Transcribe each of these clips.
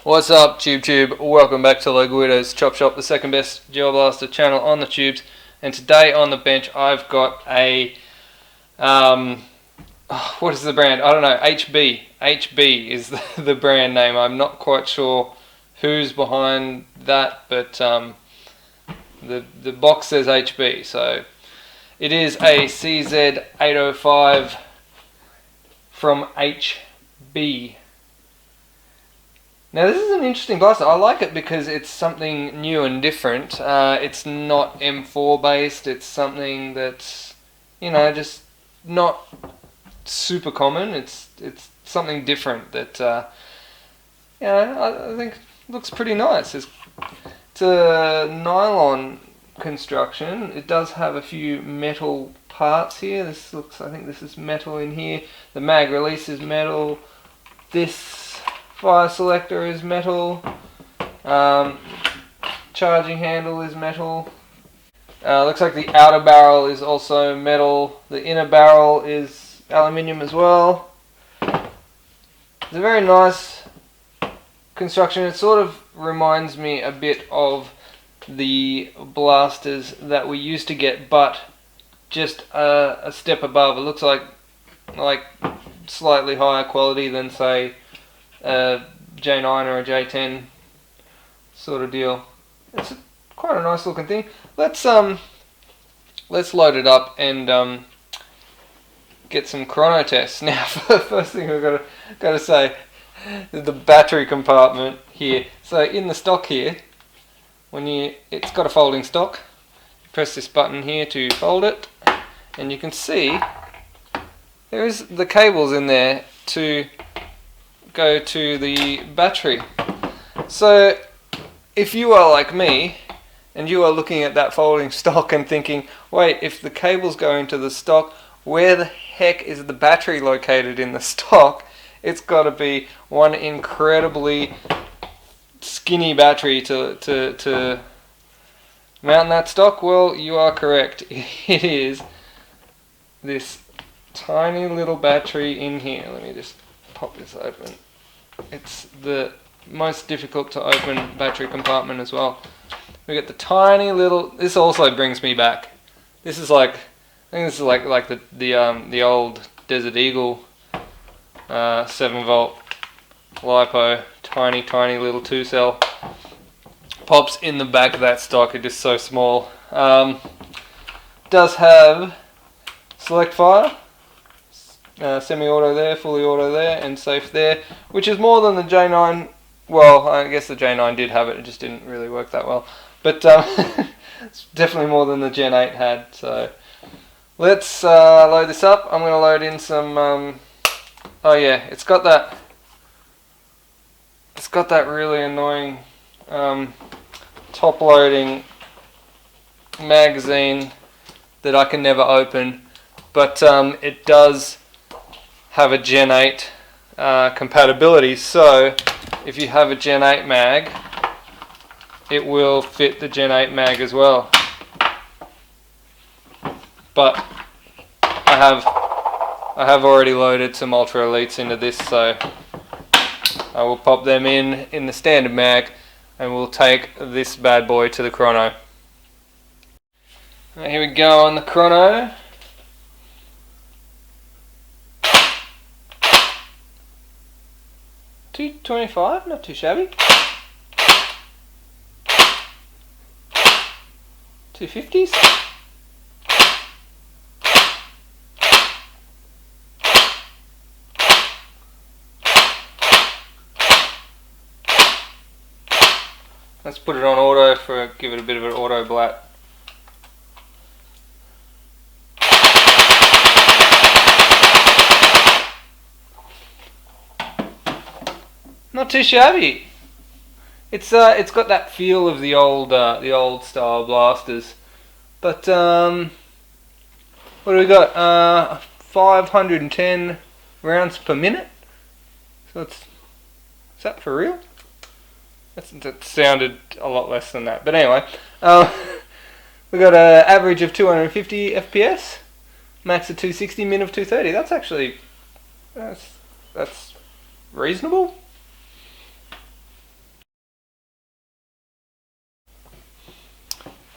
What's up, Tube? Welcome back to Loguido's Chop Shop, the second best Gel Blaster channel on the tubes. And today on the bench, I've got a what is the brand? I don't know. HB. HB is the brand name. I'm not quite sure who's behind that, but the box says HB. So it is a CZ805 from HB. Now this is an interesting blaster. I like it because it's something new and different. It's not M4 based. It's something that's, you know, just not super common. It's something different that, you know, I think looks pretty nice. It's a nylon construction. It does have a few metal parts here. This looks, I think this is metal in here. The mag release is metal. This fire selector is metal. Charging handle is metal. Looks like the outer barrel is also metal. The inner barrel is aluminium as well. It's a very nice construction. It sort of reminds me a bit of the blasters that we used to get, but just a step above. It looks like slightly higher quality than, say, a J9 or a J10 sort of deal. It's quite a nice looking thing. Let's load it up and get some chrono tests. Now, first thing I've got to say, the battery compartment here. So in the stock here, it's got a folding stock. You press this button here to fold it, and you can see there is the cables in there to go to the battery. So if you are like me and you are looking at that folding stock and thinking, wait, if the cables go into the stock, where the heck is the battery located in the stock? It's got to be one incredibly skinny battery to mount that stock. Well, you are correct. It is this tiny little battery in here. Let me just pop this open. It's the most difficult to open battery compartment as well. We get the tiny little. This also brings me back. This is like, I think this is like the old Desert Eagle 7-volt Lipo, tiny little 2-cell. Pops in the back of that stock. It is so small. Does have select fire. Semi-auto there, fully auto there, and safe there, which is more than the J9. Well, I guess the J9 did have it, it just didn't really work that well. But it's definitely more than the Gen 8 had. So let's load this up. I'm going to load in some. Oh yeah, it's got that really annoying top-loading magazine that I can never open, but it does have a Gen 8 compatibility, so if you have a Gen 8 mag, it will fit the Gen 8 mag as well. But I have already loaded some Ultra Elites into this, so I will pop them in the standard mag, and we'll take this bad boy to the Chrono. Right, here we go on the Chrono. $225, not too shabby. $250s. Let's put it on auto give it a bit of an auto blat. Not too shabby. It's got that feel of the old style blasters, but what do we got? 510 rounds per minute. So is that for real? That sounded a lot less than that, but anyway, we got an average of 250 FPS, max of 260, min of 230. That's actually that's reasonable.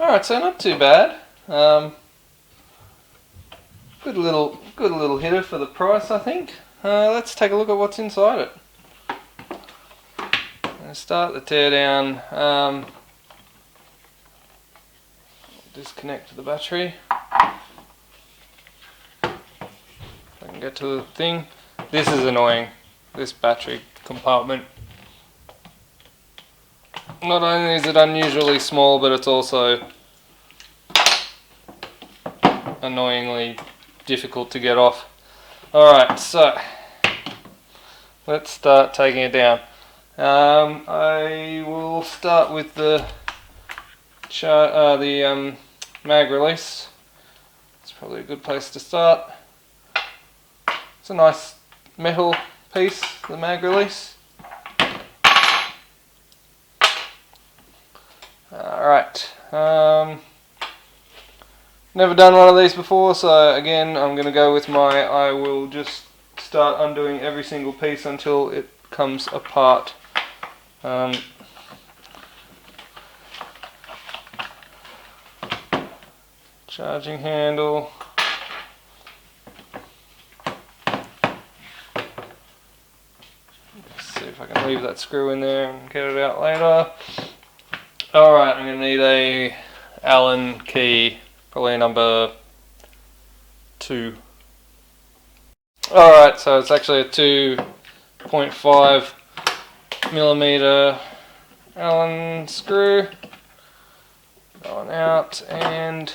Alright, so not too bad. Good little hitter for the price, I think. Let's take a look at what's inside it. Start the teardown. Disconnect the battery. If I can get to the thing. This is annoying. This battery compartment. Not only is it unusually small, but it's also annoyingly difficult to get off. Alright, so let's start taking it down. I will start with the mag release. It's probably a good place to start. It's a nice metal piece, the mag release. Alright, never done one of these before, so again I'm going to go with I will just start undoing every single piece until it comes apart. Charging handle. Let's see if I can leave that screw in there and get it out later. Alright, I'm going to need a Allen key, probably number 2. Alright, so it's actually a 2.5 millimeter Allen screw. Going out, and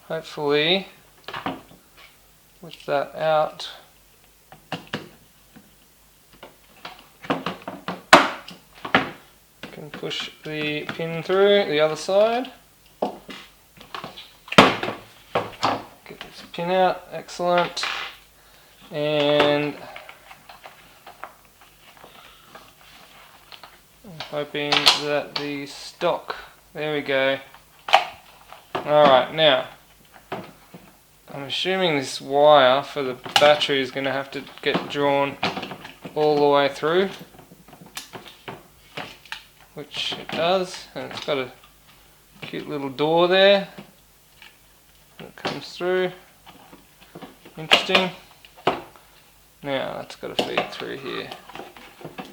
hopefully with that out can push the pin through the other side. Get this pin out, excellent. And I'm hoping that the stock, there we go. Alright, now I'm assuming this wire for the battery is going to have to get drawn all the way through, which it does, and it's got a cute little door there that comes through. Interesting. Now that's got to feed through here,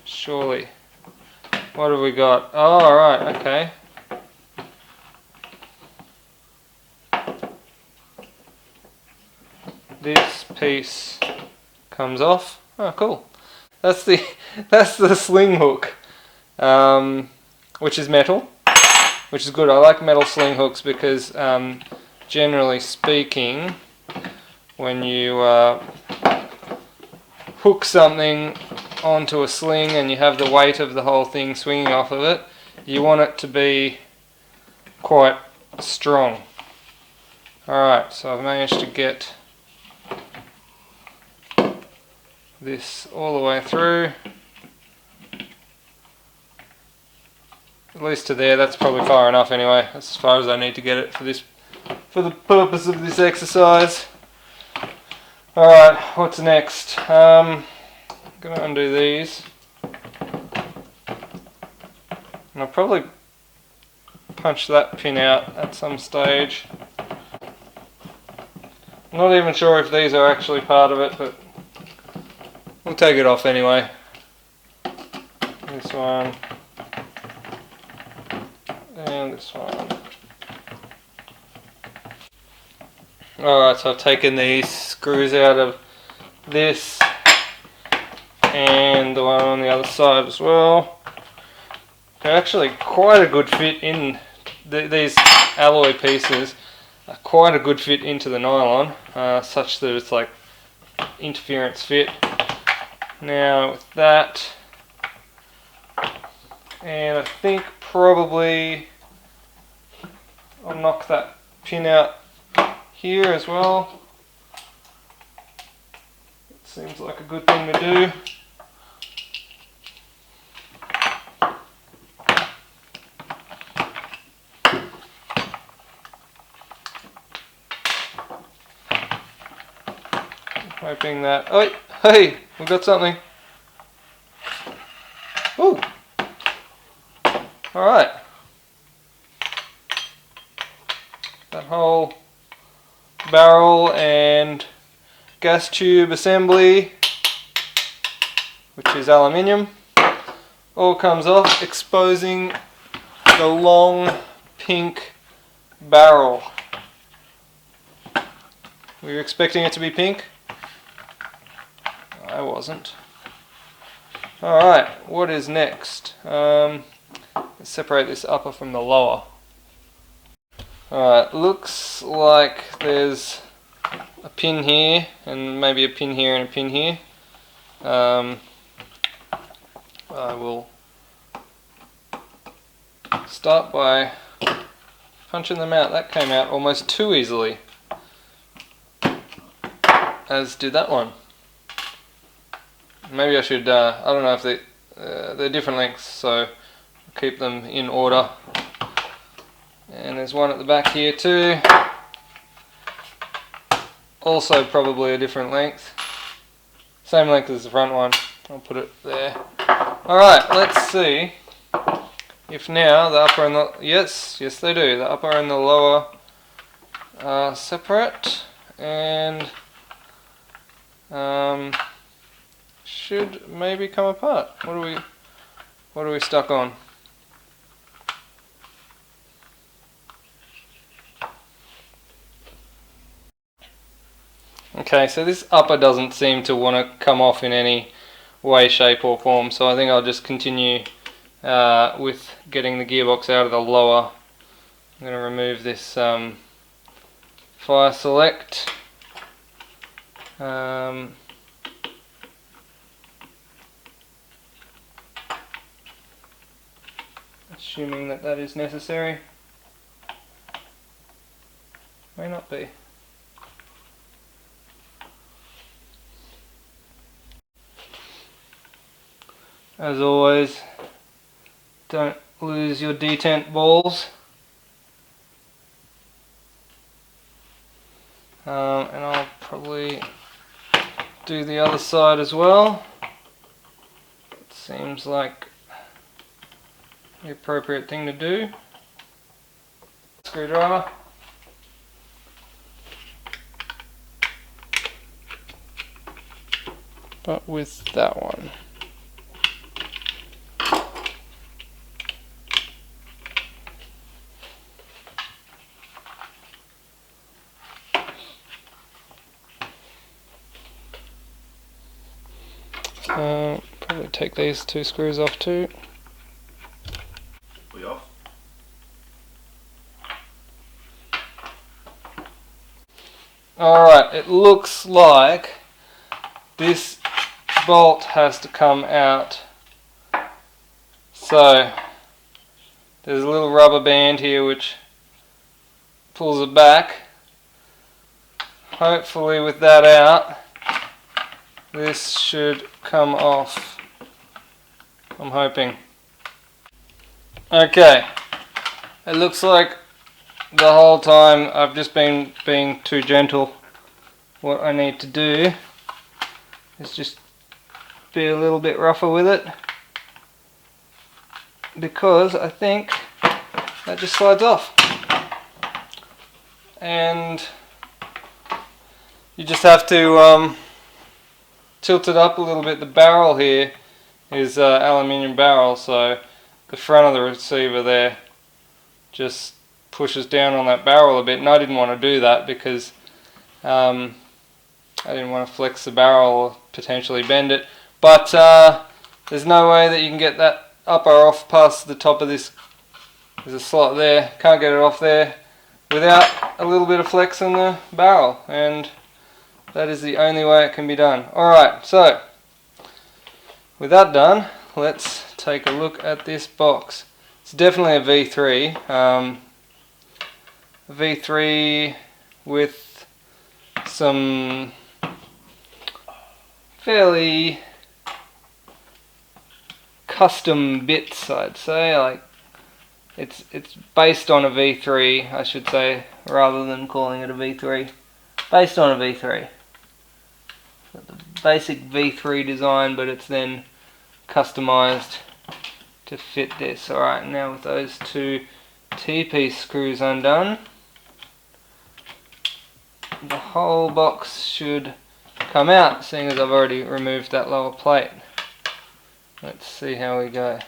surely. What have we got? Oh, right, okay. This piece comes off. Oh, cool. That's the sling hook, which is metal, which is good. I like metal sling hooks because, generally speaking, when you hook something onto a sling and you have the weight of the whole thing swinging off of it, you want it to be quite strong. Alright, so I've managed to get this all the way through, at least to there. That's probably far enough anyway. That's as far as I need to get it for the purpose of this exercise. Alright, what's next? I'm going to undo these, and I'll probably punch that pin out at some stage. I'm not even sure if these are actually part of it, but we'll take it off anyway. This one and this one. Alright, so I've taken these screws out of this and the one on the other side as well. They're actually quite a good fit in these alloy pieces. Are quite a good fit into the nylon, such that it's like interference fit. Now with that, and I think probably I'll knock that pin out here as well. It seems like a good thing to do. Hoping that, oh, hey, we got something. Ooh. Alright. whole barrel and gas tube assembly, which is aluminium, all comes off, exposing the long pink barrel. Were you expecting it to be pink? I wasn't. Alright, what is next? Let's separate this upper from the lower. Alright, looks like there's a pin here, and maybe a pin here and a pin here. I will start by punching them out. That came out almost too easily, as did that one. Maybe I should, I don't know if they're different lengths, so I'll keep them in order. And there's one at the back here too, also probably a different length, same length as the front one. I'll put it there. Alright, let's see if now the upper and the, yes they do, the upper and the lower are separate, and should maybe come apart. What are we stuck on? Okay, so this upper doesn't seem to want to come off in any way, shape or form, so I think I'll just continue with getting the gearbox out of the lower. I'm going to remove this fire select. Assuming that that is necessary. May not be. As always, don't lose your detent balls. And I'll probably do the other side as well. It seems like the appropriate thing to do. Screwdriver. But with that one. Probably take these two screws off too. We off? Alright, it looks like this bolt has to come out. So there's a little rubber band here which pulls it back. Hopefully with that out, this should come off. I'm hoping. Okay, it looks like the whole time I've just been being too gentle. What I need to do is just be a little bit rougher with it, because I think that just slides off. And you just have to tilt it up a little bit. The barrel here is aluminium barrel, so the front of the receiver there just pushes down on that barrel a bit, and I didn't want to do that because I didn't want to flex the barrel or potentially bend it. But there's no way that you can get that upper off past the top of this. There's a slot there, can't get it off there without a little bit of flex in the barrel, and that is the only way it can be done. Alright, so with that done, let's take a look at this box. It's definitely a V3. A V3 with some fairly custom bits, I'd say. Like it's based on a V3, I should say, rather than calling it a V3. Based on a V3. The basic V3 design, but it's then customized to fit this. Alright, now with those two T-piece screws undone, the whole box should come out, seeing as I've already removed that lower plate. Let's see how we go.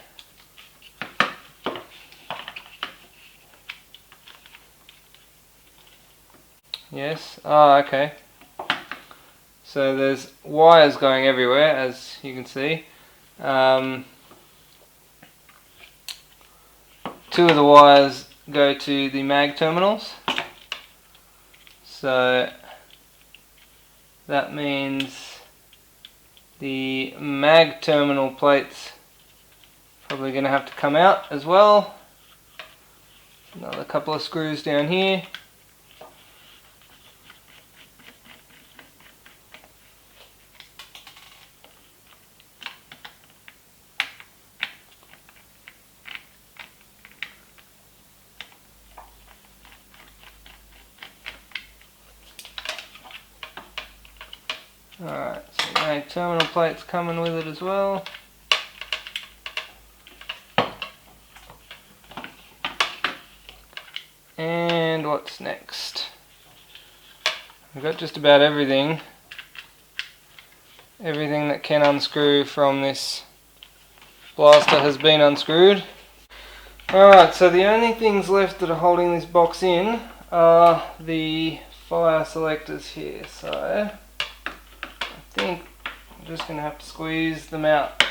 Yes, okay. So there's wires going everywhere, as you can see. Two of the wires go to the mag terminals. So that means the mag terminal plates probably going to have to come out as well. Another couple of screws down here. Alright, so mag terminal plates coming with it as well. And what's next? We've got just about everything that can unscrew from this blaster has been unscrewed. Alright, so the only things left that are holding this box in are the fire selectors here. So I think I'm just going to have to squeeze them out.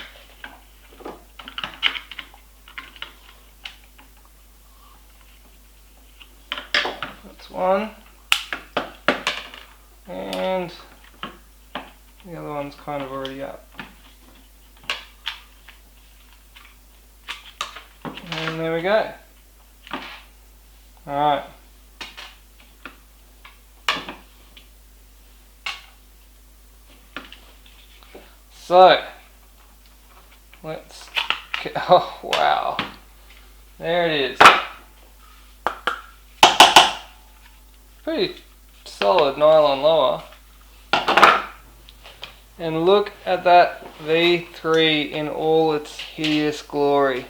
That's one. And the other one's kind of already up. And there we go. Alright. So, let's get, oh wow, there it is. Pretty solid nylon lower. And look at that V3 in all its hideous glory.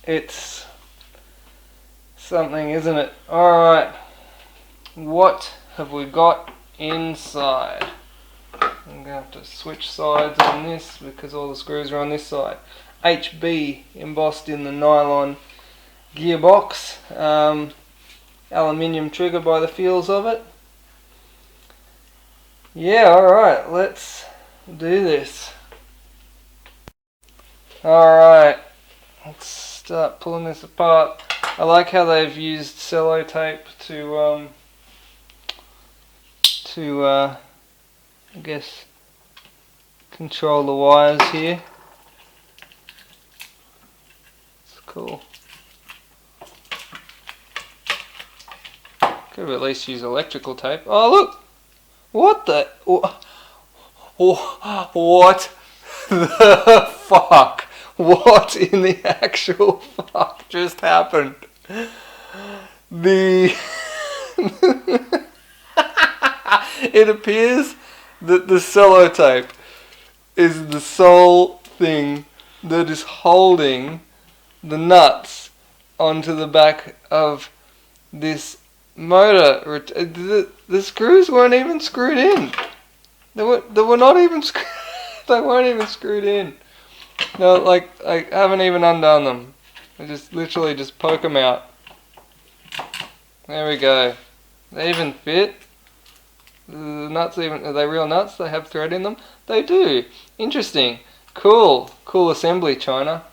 It's something, isn't it? Alright, what have we got inside? I'm going to have to switch sides on this because all the screws are on this side. HB embossed in the nylon gearbox. Aluminium trigger by the feels of it. Yeah, alright, let's do this. Alright, let's start pulling this apart. I like how they've used cello tape to I guess control the wires here. It's cool. Could have at least used electrical tape. Oh look! What the? What the fuck? What in the actual fuck just happened? It appears that the cello tape is the sole thing that is holding the nuts onto the back of this motor. The screws weren't even screwed in. They were not even they weren't even screwed in. No, like I haven't even undone them. I just literally just poke them out. There we go. They even fit. The nuts even, are they real nuts? They have thread in them? They do. Interesting. Cool. Cool assembly, China.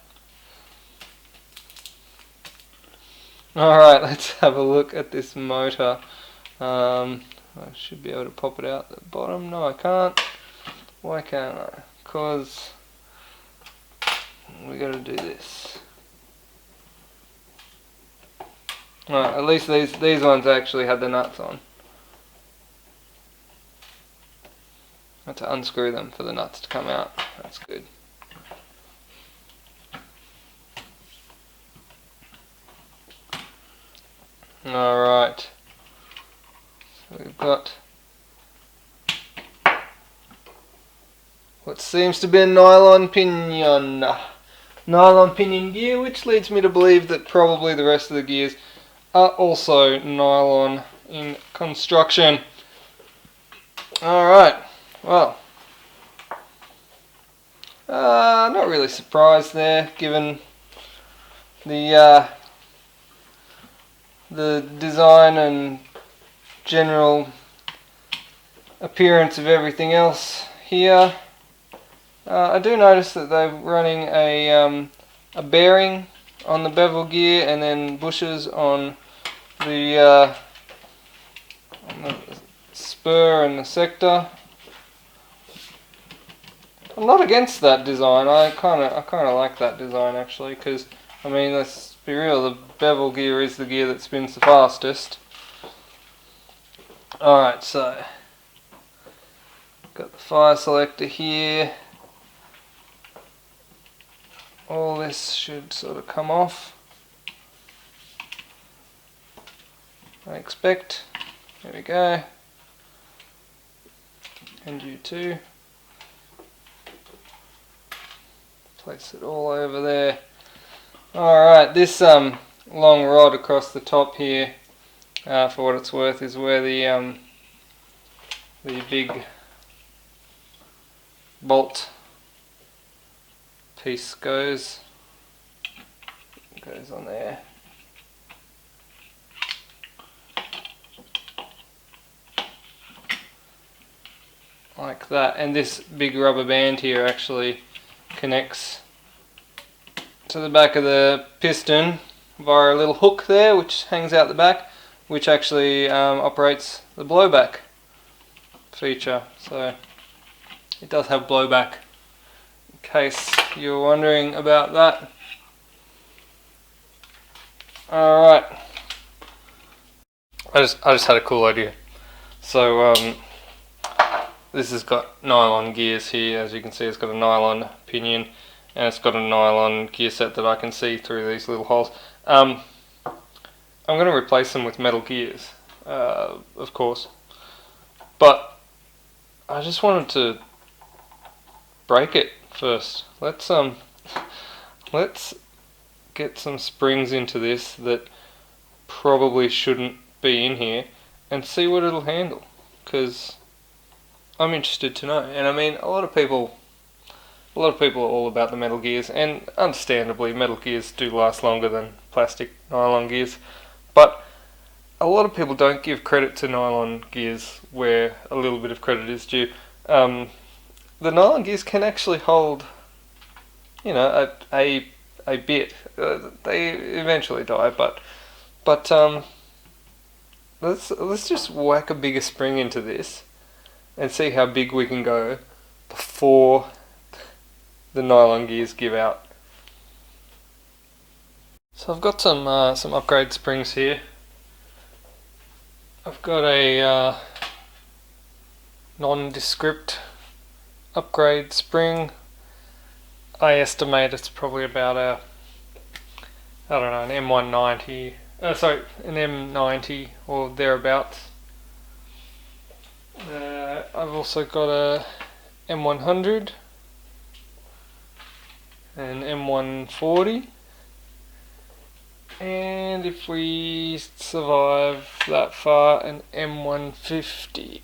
Alright, let's have a look at this motor. I should be able to pop it out the bottom. No, I can't. Why can't I? Because we got to do this. Alright, at least these ones actually had the nuts on. I had to unscrew them for the nuts to come out. That's good. Alright. So we've got what seems to be a nylon pinion. Nylon pinion gear, which leads me to believe that probably the rest of the gears are also nylon in construction. Alright, well, not really surprised there, given the design and general appearance of everything else here. I do notice that they're running a bearing on the bevel gear and then bushers on the spur and the sector. I'm not against that design. I kind of like that design actually, because I mean, let's be real, the bevel gear is the gear that spins the fastest. Alright, so got the fire selector here. All this should sort of come off, I expect. There we go. And you too. Place it all over there. Alright, this long rod across the top here, for what it's worth, is where the big bolt piece goes on there. Like that, and this big rubber band here actually connects to the back of the piston via a little hook there which hangs out the back, which actually operates the blowback feature. So it does have blowback, in case you're wondering about that. Alright, I just had a cool idea. So this has got nylon gears here. As you can see, it's got a nylon pinion and it's got a nylon gear set that I can see through these little holes. I'm going to replace them with metal gears, of course, but I just wanted to break it first. Let's get some springs into this that probably shouldn't be in here and see what it'll handle, because I'm interested to know. And I mean, a lot of people are all about the metal gears, and understandably metal gears do last longer than plastic nylon gears, but a lot of people don't give credit to nylon gears where a little bit of credit is due. The nylon gears can actually hold, you know, a bit. They eventually die, but let's just whack a bigger spring into this and see how big we can go before the nylon gears give out. So I've got some upgrade springs here. I've got a nondescript upgrade spring. I estimate it's probably about an M190, an M90 or thereabouts. I've also got a M100, an M140, and if we survive that far, an M150.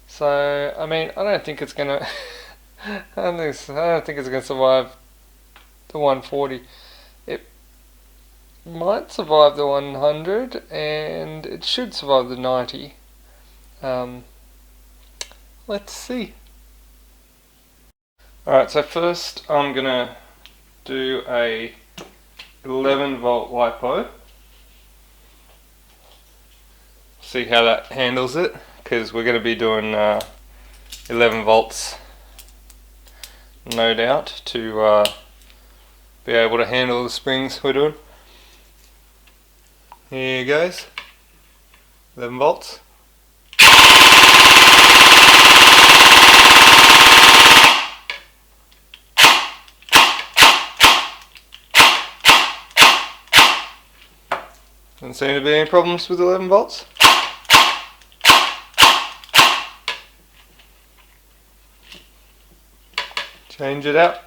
So I mean, I don't think it's gonna I don't think it's gonna survive the 140. It might survive the 100 and it should survive the 90. Let's see. Alright, so first I'm gonna do a 11 volt lipo. See how that handles it, because we're going to be doing 11 volts no doubt to be able to handle the springs we're doing. Here goes, 11 volts. Doesn't seem to be any problems with 11 volts. Change it out.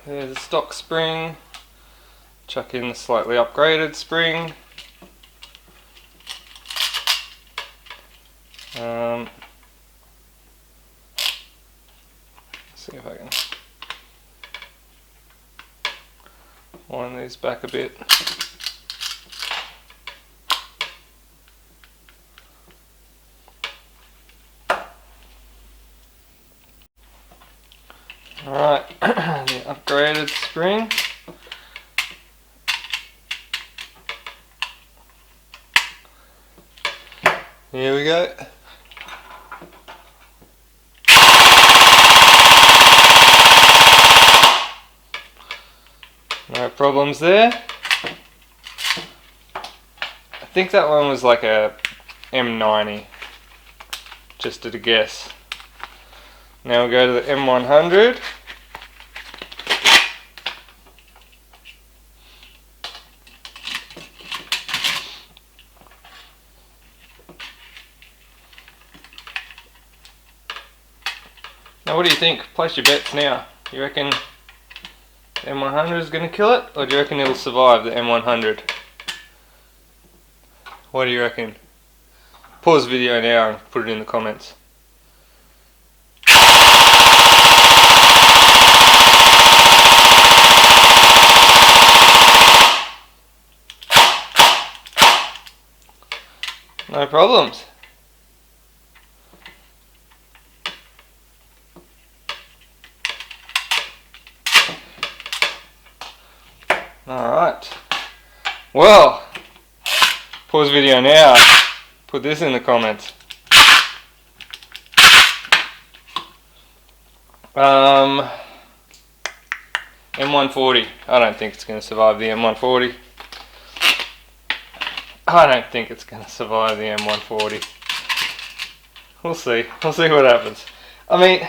There's a stock spring. chuck in the slightly upgraded spring. Let's see if I can wind these back a bit. Alright, the upgraded spring. Here we go. No problems there. I think that one was like a M90, just at a guess. Now we'll go to the M100. Now what do you think? Place your bets now. You reckon the M100 is going to kill it, or do you reckon it'll survive the M100? What do you reckon? Pause the video now and put it in the comments. No problems. Alright. Well, pause video now. Put this in the comments. M140. I don't think it's going to survive the M140. I don't think it's going to survive the M140. We'll see. We'll see what happens. I mean,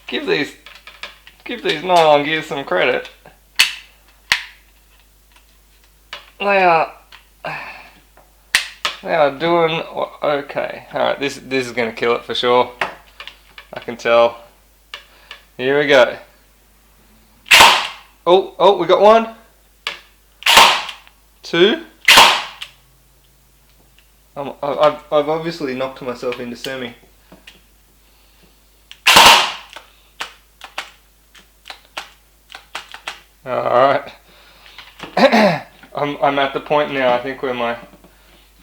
give these nylon gears some credit. They are doing okay. Alright, this is going to kill it for sure. I can tell. Here we go. Oh, we got one. Two. I've obviously knocked myself into semi. Alright. I'm at the point now, I think, where my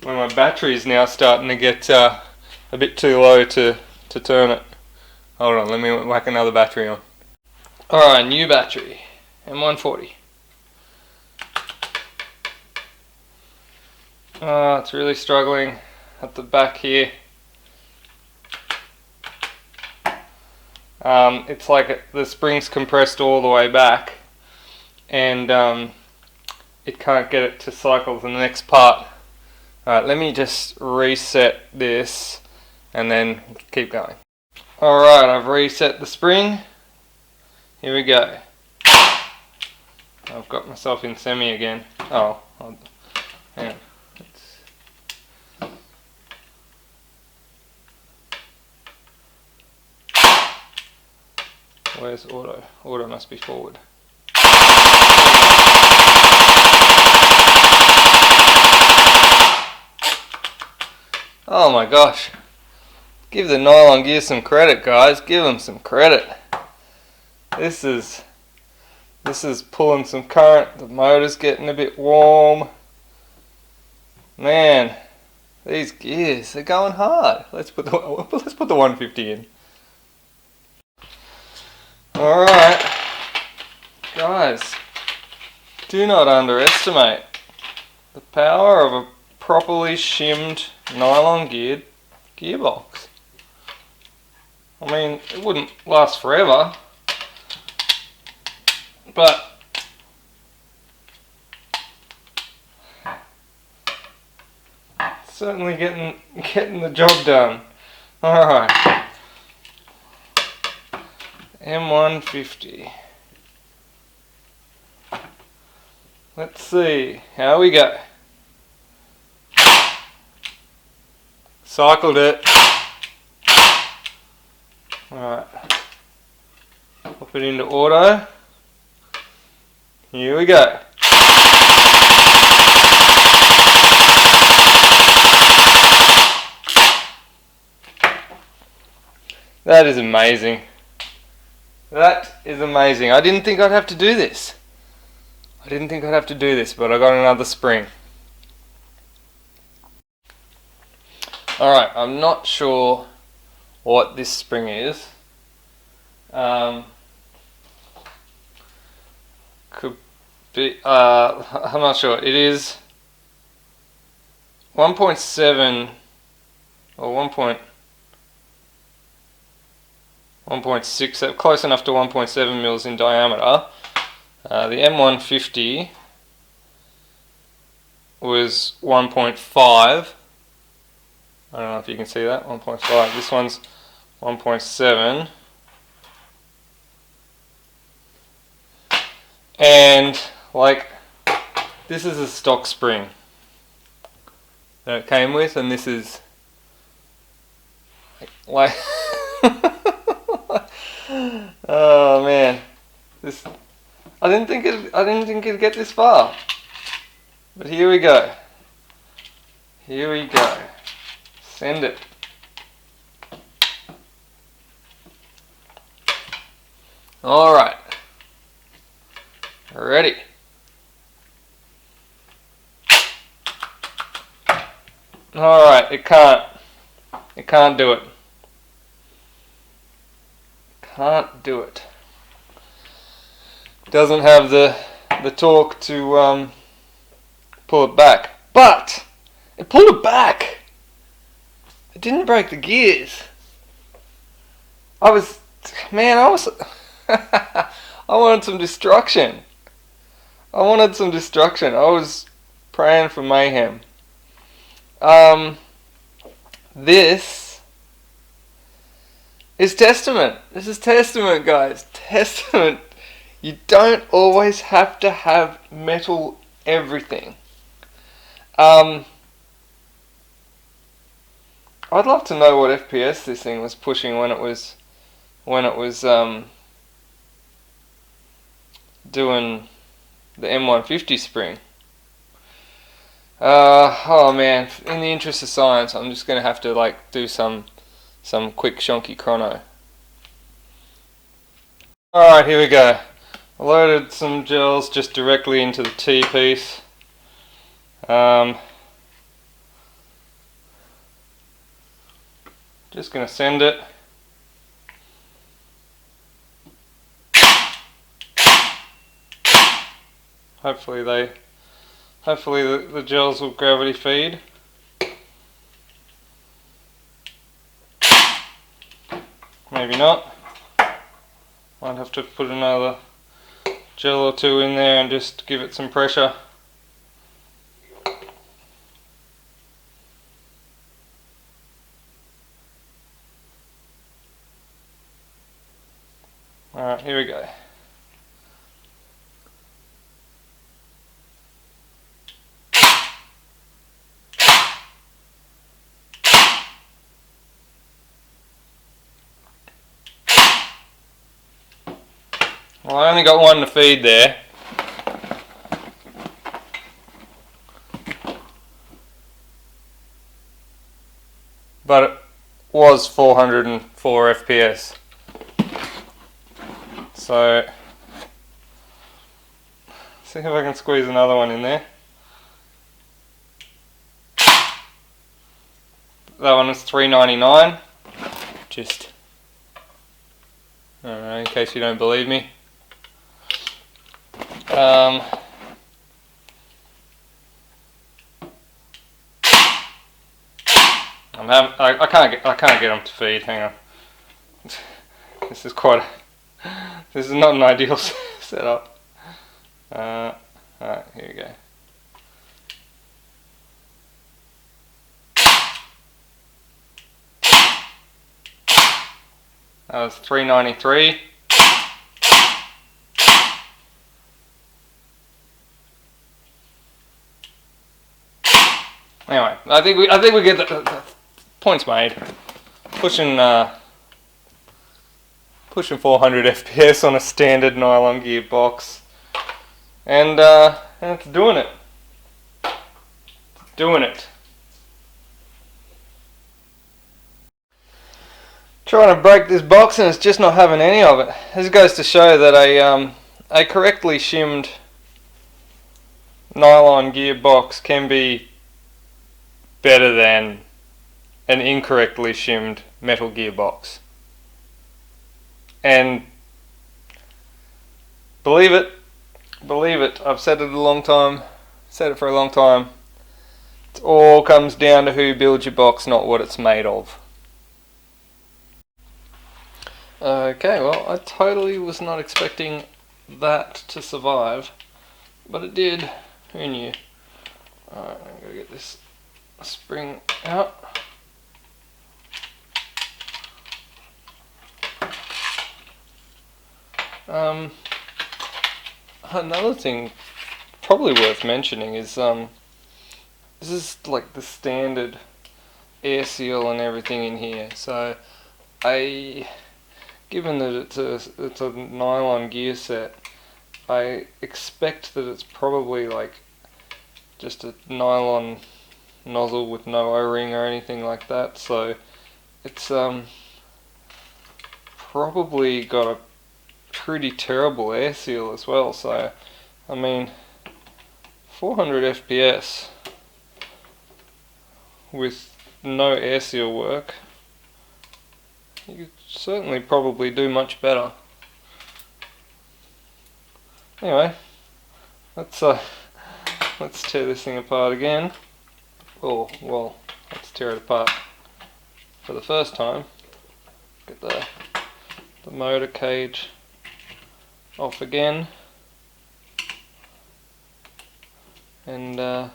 battery's now starting to get a bit too low to turn it. Hold on, let me whack another battery on. Alright, new battery. M140. It's really struggling at the back here. It's like the spring's compressed all the way back, and it can't get it to cycle to the next part. Alright, let me just reset this and then keep going. Alright, I've reset the spring. Here we go. I've got myself in semi again. Oh, hang on. Where's auto? Auto must be forward. Oh my gosh. Give the nylon gear some credit, guys. Give them some credit. This is pulling some current. The motor's getting a bit warm. Man, these gears, they're going hard. Let's put the 150 in. Alright, guys, do not underestimate the power of a properly shimmed nylon geared gearbox. I mean, it wouldn't last forever, but certainly getting the job done. Alright. M150. Let's see how we go. Cycled it. Alright. Pop it into auto. Here we go. That is amazing. That is amazing. I didn't think I'd have to do this. I didn't think I'd have to do this, but I got another spring. Alright, I'm not sure what this spring is. Could be, I'm not sure. It is 1.7 or 1.6, close enough to 1.7 mils in diameter. The M150 was 1.5. I don't know if you can see that, 1.5. This one's 1.7. And like, this is a stock spring that it came with, and this is like oh man, this I didn't think it'd get this far, but here we go. Here we go. Send it. All right. Ready. All right. It can't do it. Can't do it. Doesn't have the torque to pull it back, but it pulled it back. It didn't break the gears. I was I wanted some destruction. I was praying for mayhem. This is testament. This is testament, guys. Testament. You don't always have to have metal everything. I'd love to know what FPS this thing was pushing when it was doing the M150 spring. Oh man, in the interest of science, I'm just gonna have to like do some quick shonky chrono. Alright, here we go. I loaded some gels just directly into the T-piece. Just gonna send it. Hopefully the gels will gravity feed. Maybe not. Might have to put another gel or two in there and just give it some pressure. Alright, here we go. Well, I only got one to feed there. But it was 404 FPS. So, see if I can squeeze another one in there. That one was 399. Just, I don't know, in case you don't believe me. I can't get them to feed. Hang on. This is not an ideal setup. Alright, here we go. That was 393. Anyway, I think we get the points made. Pushing 400 FPS on a standard nylon gearbox. And it's doing it. Doing it. Trying to break this box and it's just not having any of it. This goes to show that a correctly shimmed nylon gearbox can be better than an incorrectly shimmed metal gearbox. And believe it, I've said it for a long time. It all comes down to who builds your box, not what it's made of. Okay, well, I totally was not expecting that to survive, but it did. Who knew? Alright, I'm gonna get this spring out. Another thing probably worth mentioning is this is like the standard air seal and everything in here. So given that it's a nylon gear set, I expect that it's probably like just a nylon nozzle with no O-ring or anything like that. So it's probably got a pretty terrible air seal as well. So I mean, 400 FPS with no air seal work, you could certainly probably do much better. Anyway, let's tear this thing apart again. Oh, well, let's tear it apart for the first time. Get the motor cage off again, and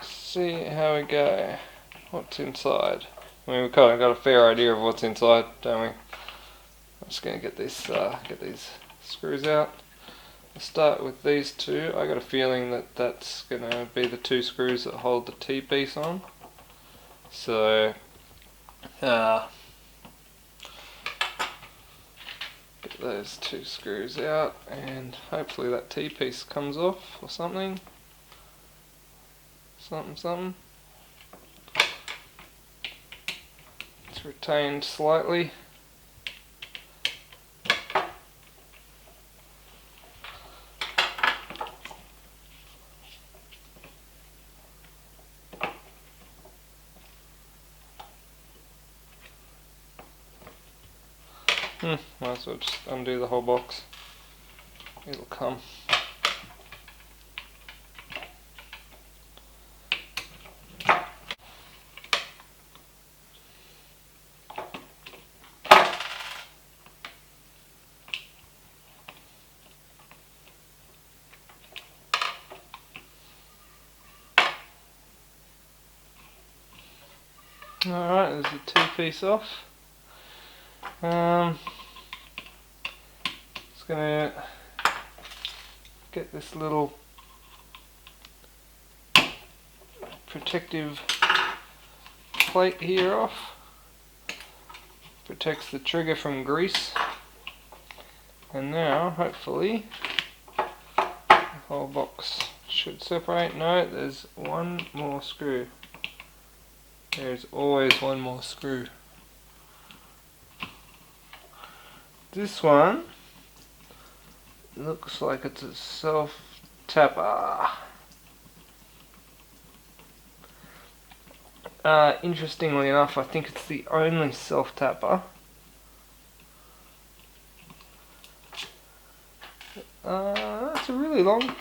see how we go. What's inside? I mean, we've kind of got a fair idea of what's inside, don't we? I'm just going to get these screws out. I'll start with these two. I got a feeling that that's going to be the two screws that hold the T-piece on. So, get those two screws out, and hopefully that T-piece comes off or something. Something. It's retained slightly. Might as well just undo the whole box. It'll come. Alright, there's the T-piece off. Just gonna get this little protective plate here off. Protects the trigger from grease. And now, hopefully, the whole box should separate. No, there's one more screw. There's always one more screw. This one looks like it's a self-tapper. Interestingly enough, I think it's the only self-tapper. That's a really long,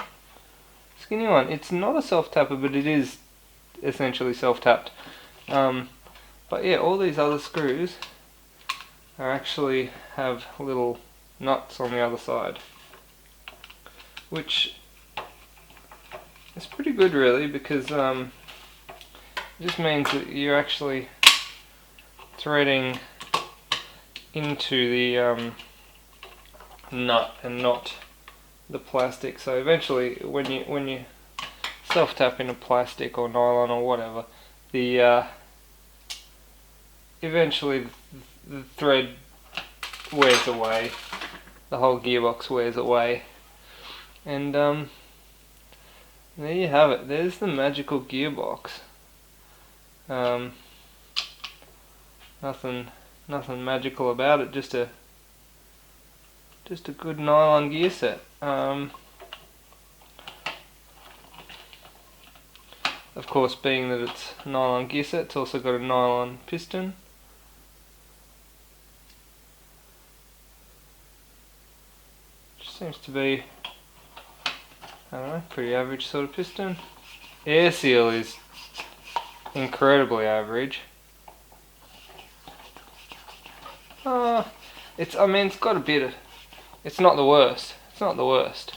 skinny one. It's not a self-tapper, but it is essentially self-tapped. But yeah, all these other screws are actually have little nuts on the other side, which is pretty good really, because it just means that you're actually threading into the nut and not the plastic. So eventually when you self-tap into plastic or nylon or whatever, the eventually the thread wears away. The whole gearbox wears away. And there you have it. There's the magical gearbox. Nothing magical about it. Just a good nylon gear set. Of course, being that it's a nylon gear set, it's also got a nylon piston. Which seems to be, I don't know, pretty average sort of piston. Air seal is incredibly average. It's got a bit of, it's not the worst. It's not the worst.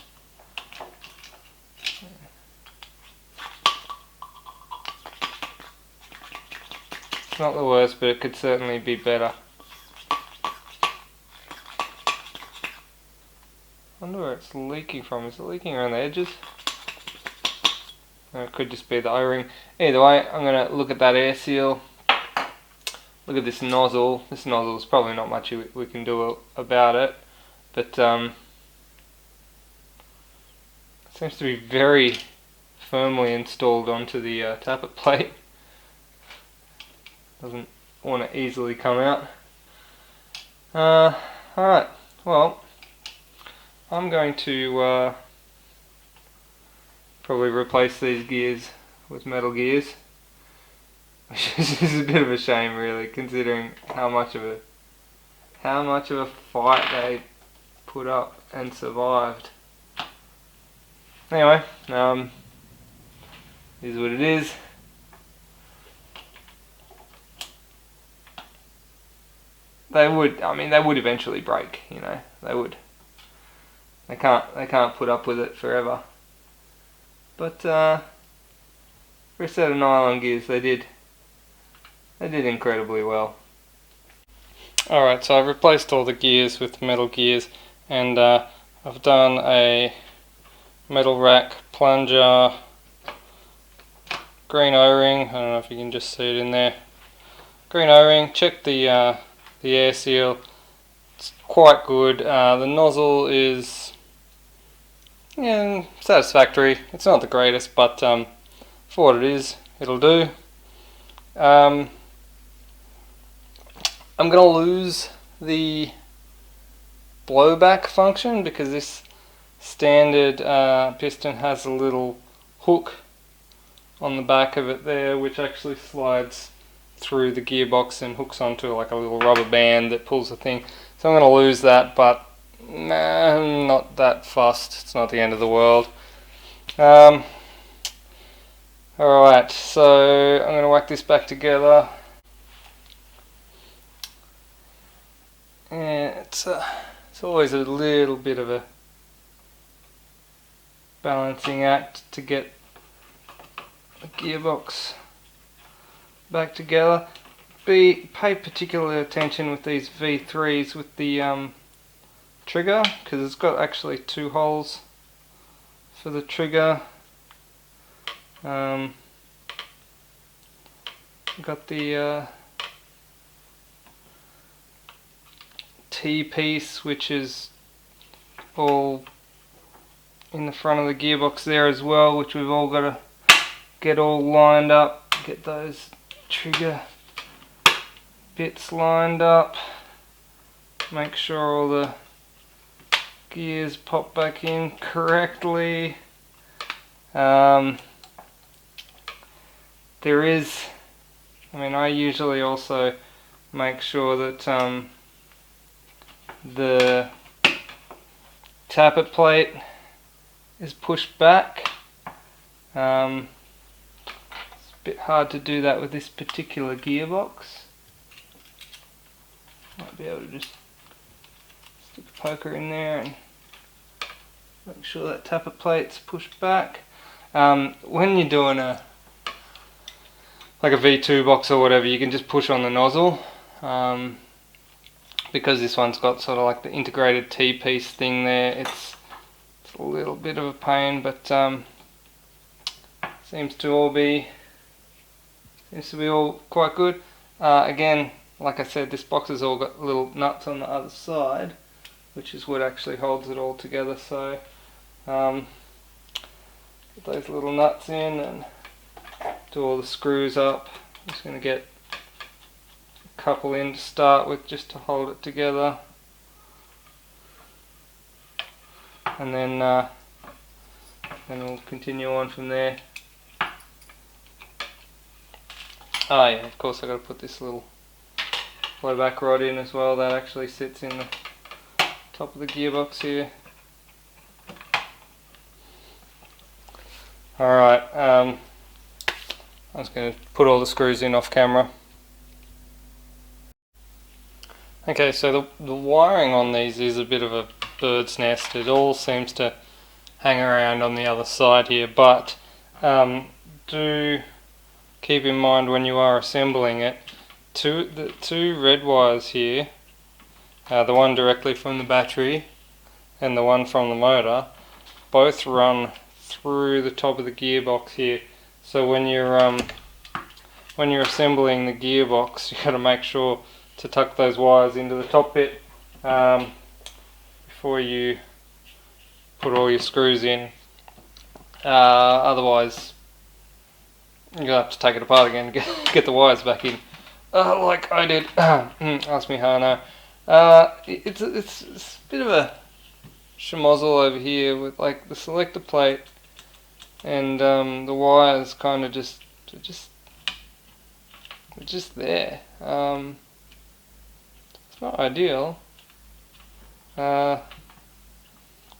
It's not the worst, but it could certainly be better. I wonder where it's leaking from. Is it leaking around the edges? Or it could just be the O-ring. Either way, I'm going to look at that air seal. Look at this nozzle. This nozzle is probably not much we can do about it, but it seems to be very firmly installed onto the tappet plate. Doesn't want to easily come out. Alright, well, I'm going to probably replace these gears with metal gears. Which is a bit of a shame, really, considering how much of a fight they put up and survived. Anyway, is what it is. They would eventually break, you know. They would. They can't put up with it forever. But for a set of nylon gears, they did incredibly well. Alright, so I've replaced all the gears with metal gears, and I've done a metal rack plunger, green O-ring. I don't know if you can just see it in there. Green O-ring. Check the air seal. It's quite good. The nozzle is satisfactory. It's not the greatest, but for what it is, it'll do. I'm going to lose the blowback function because this standard piston has a little hook on the back of it there, which actually slides through the gearbox and hooks onto like a little rubber band that pulls the thing. So I'm going to lose that, but nah, I'm not that fussed. It's not the end of the world. Alright, so I'm going to whack this back together. And it's always a little bit of a balancing act to get the gearbox back together. Pay particular attention with these V3s with the trigger, because it's got actually two holes for the trigger. Got the T-piece, which is all in the front of the gearbox there as well, which we've all got to get all lined up, get those trigger bits lined up, make sure all the gears pop back in correctly. There is, I usually also make sure that the tappet plate is pushed back. It's a bit hard to do that with this particular gearbox. Might be able to just stick a poker in there and make sure that tappet plate's pushed back. When you're doing like a V2 box or whatever, you can just push on the nozzle. Because this one's got sort of like the integrated T-piece thing there, it's a little bit of a pain, but seems to be all quite good. Again, like I said, this box has all got little nuts on the other side, which is what actually holds it all together. So get those little nuts in and do all the screws up. I'm just going to get a couple in to start with, just to hold it together, and then we'll continue on from there. Oh yeah, of course I've got to put this little blowback rod in as well. That actually sits in the top of the gearbox here. Alright, I'm just going to put all the screws in off camera. Okay, so the wiring on these is a bit of a bird's nest. It all seems to hang around on the other side here, but do keep in mind when you are assembling it, the two red wires here, the one directly from the battery and the one from the motor, both run through the top of the gearbox here. So when you're assembling the gearbox, you've got to make sure to tuck those wires into the top bit before you put all your screws in. Otherwise you're going to have to take it apart again to get the wires back in, like I did. Ask me how I know. It's a bit of a schmozzle over here with like the selector plate and the wires kind of just there. It's not ideal. I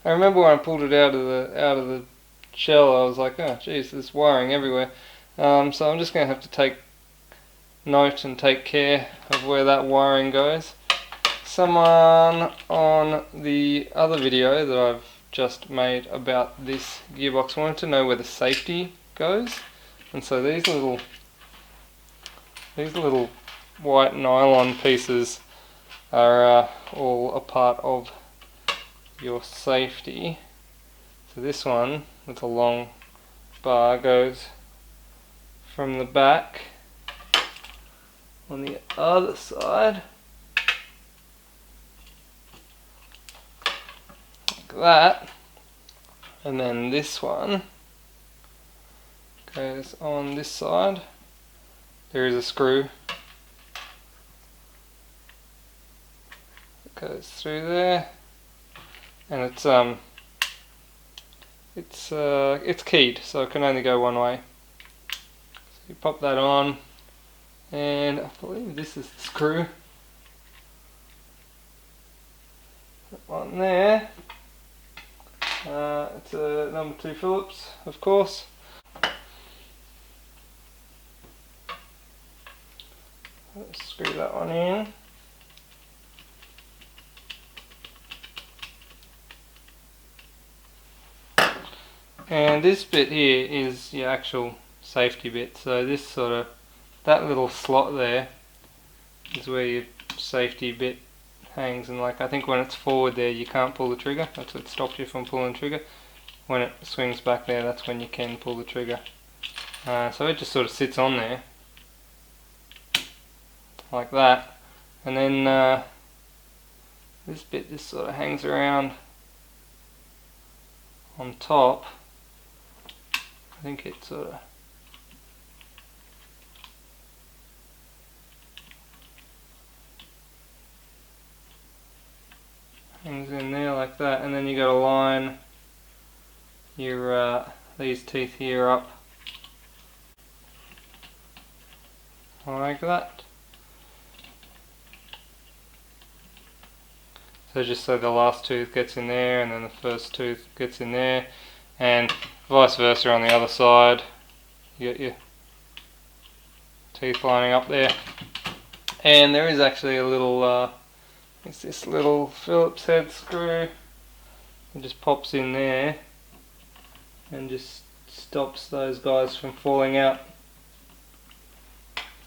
remember when I pulled it out of the shell, I was like, oh geez, there's wiring everywhere. So I'm just going to have to take note and take care of where that wiring goes. Someone on the other video that I've just made about this gearbox wanted to know where the safety goes, and so these little white nylon pieces are all a part of your safety. So this one with a long bar goes from the back on the other side, like that, and then this one goes on this side. There is a screw that goes through there, and it's keyed, so it can only go one way. So you pop that on, and I believe this is the screw. That one there. It's a number 2 Phillips, of course. Let's screw that one in. And this bit here is your actual safety bit. So this that little slot there is where your safety bit hangs, and like I think when it's forward there you can't pull the trigger. That's what stops you from pulling the trigger. When it swings back there, that's when you can pull the trigger. So it just sort of sits on there like that, and then this bit just sort of hangs around on top. I think it sort of hangs in there like that, and then you got to line your these teeth here up like that. So just so the last tooth gets in there and then the first tooth gets in there, and vice versa on the other side. You get your teeth lining up there. And there is actually a little, it's this little Phillips head screw. It just pops in there and just stops those guys from falling out.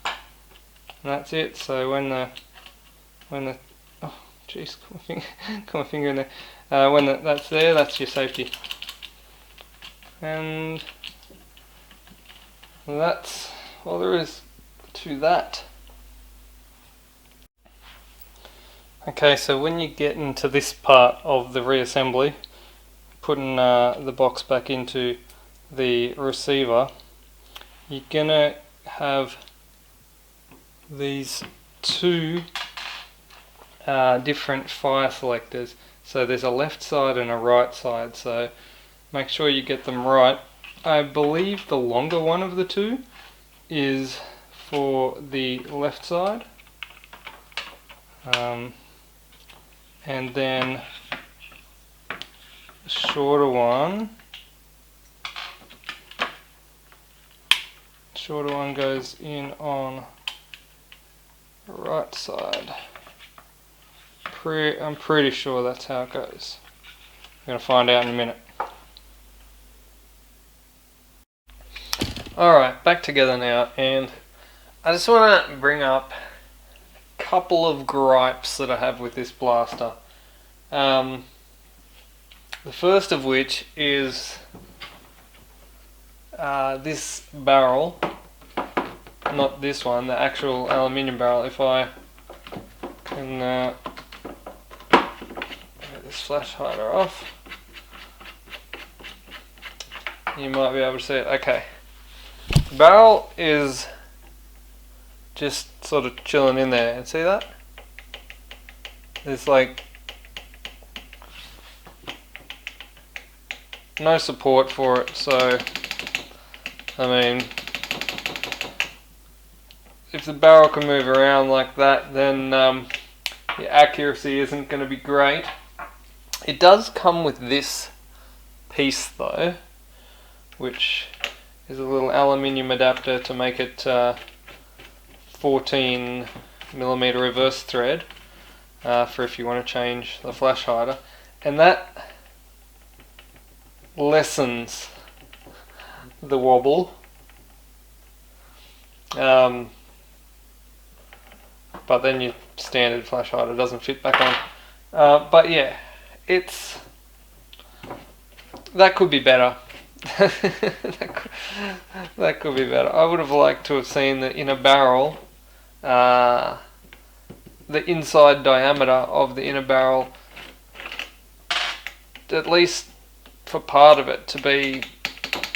And that's it. So when the oh jeez, got my finger in there. When that's there, that's your safety. And that's all there is to that. Okay, so when you get into this part of the reassembly, putting the box back into the receiver, you're gonna have these two different fire selectors. So there's a left side and a right side, so make sure you get them right. I believe the longer one of the two is for the left side, and then the shorter one goes in on the right side. I'm pretty sure that's how it goes. I'm going to find out in a minute. Alright, back together now, and I just want to bring up a couple of gripes that I have with this blaster. The first of which is this barrel, not this one, the actual aluminium barrel. If I can get this flash hider off, you might be able to see it. Okay. The barrel is just sort of chilling in there, and see that? There's like no support for it, so I mean, if the barrel can move around like that, then the accuracy isn't going to be great. It does come with this piece though, which is a little aluminium adapter to make it 14mm reverse thread for if you want to change the flash hider, and that lessens the wobble, but then your standard flash hider doesn't fit back on. But yeah, that could be better. that could be better. I would have liked to have seen that in a barrel, the inside diameter of the inner barrel, at least for part of it, to be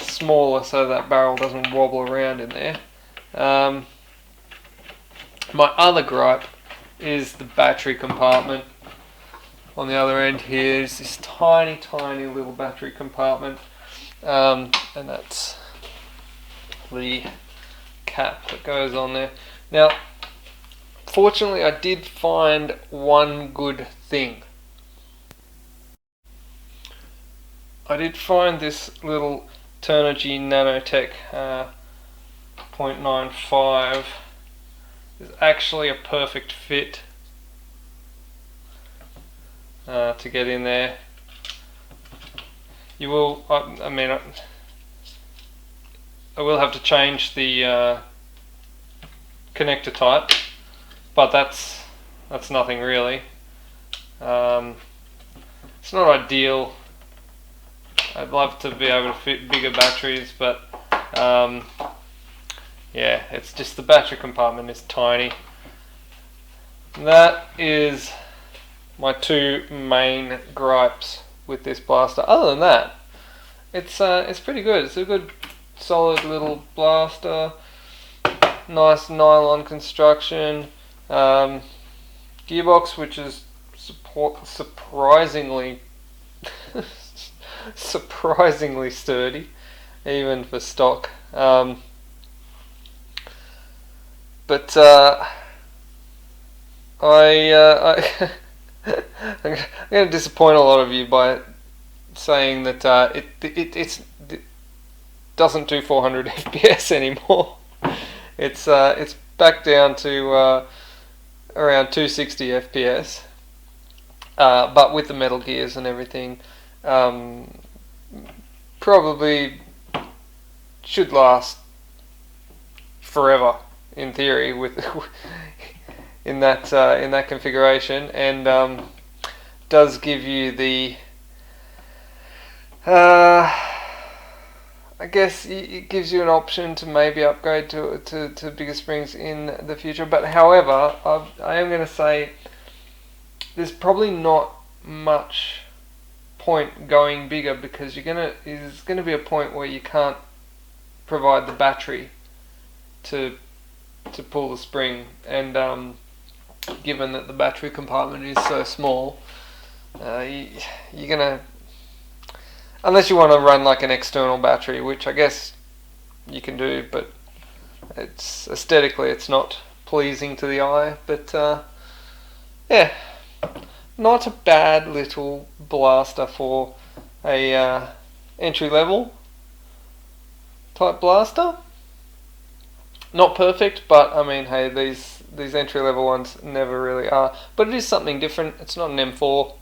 smaller so that barrel doesn't wobble around in there. My other gripe is the battery compartment. On the other end here is this tiny little battery compartment, and that's the cap that goes on there. Now, fortunately I did find one good thing. I did find this little Turnigy Nanotech 0.95 is actually a perfect fit to get in there. You will, I mean, I will have to change the connector type, but that's nothing really. It's not ideal. I'd love to be able to fit bigger batteries, but yeah, it's just the battery compartment is tiny. That is my two main gripes with this blaster. Other than that, it's pretty good. It's a good solid little blaster. Nice nylon construction. Gearbox, which is surprisingly surprisingly sturdy, even for stock. But I'm going to disappoint a lot of you by saying that it doesn't do 400 FPS anymore. It's back down to around 260 FPS, but with the metal gears and everything, probably should last forever in theory with in that configuration, and does give you the I guess it gives you an option to maybe upgrade to bigger springs in the future. But however, I am going to say there's probably not much point going bigger, because there's gonna be a point where you can't provide the battery to pull the spring, and given that the battery compartment is so small, you're gonna, unless you want to run like an external battery, which I guess you can do, but it's aesthetically it's not pleasing to the eye. But yeah, not a bad little blaster for a entry level type blaster. Not perfect, but I mean, hey, these entry level ones never really are. But it is something different. It's not an M4.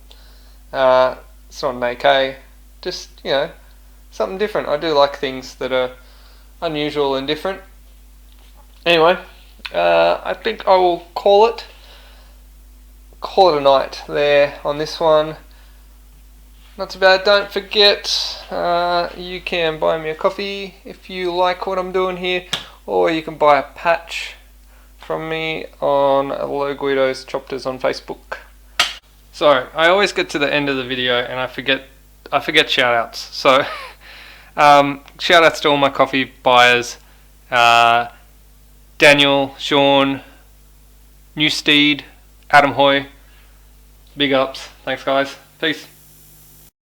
It's not an AK. Just, you know, something different. I do like things that are unusual and different. Anyway, I think I will call it a night there on this one. Not too bad. Don't forget, you can buy me a coffee if you like what I'm doing here, or you can buy a patch from me on Low Guido's Chapters on Facebook. So I always get to the end of the video and I forget shout outs. So shout outs to all my coffee buyers, Daniel, Sean, New Steed, Adam Hoy. Big ups. Thanks guys. Peace.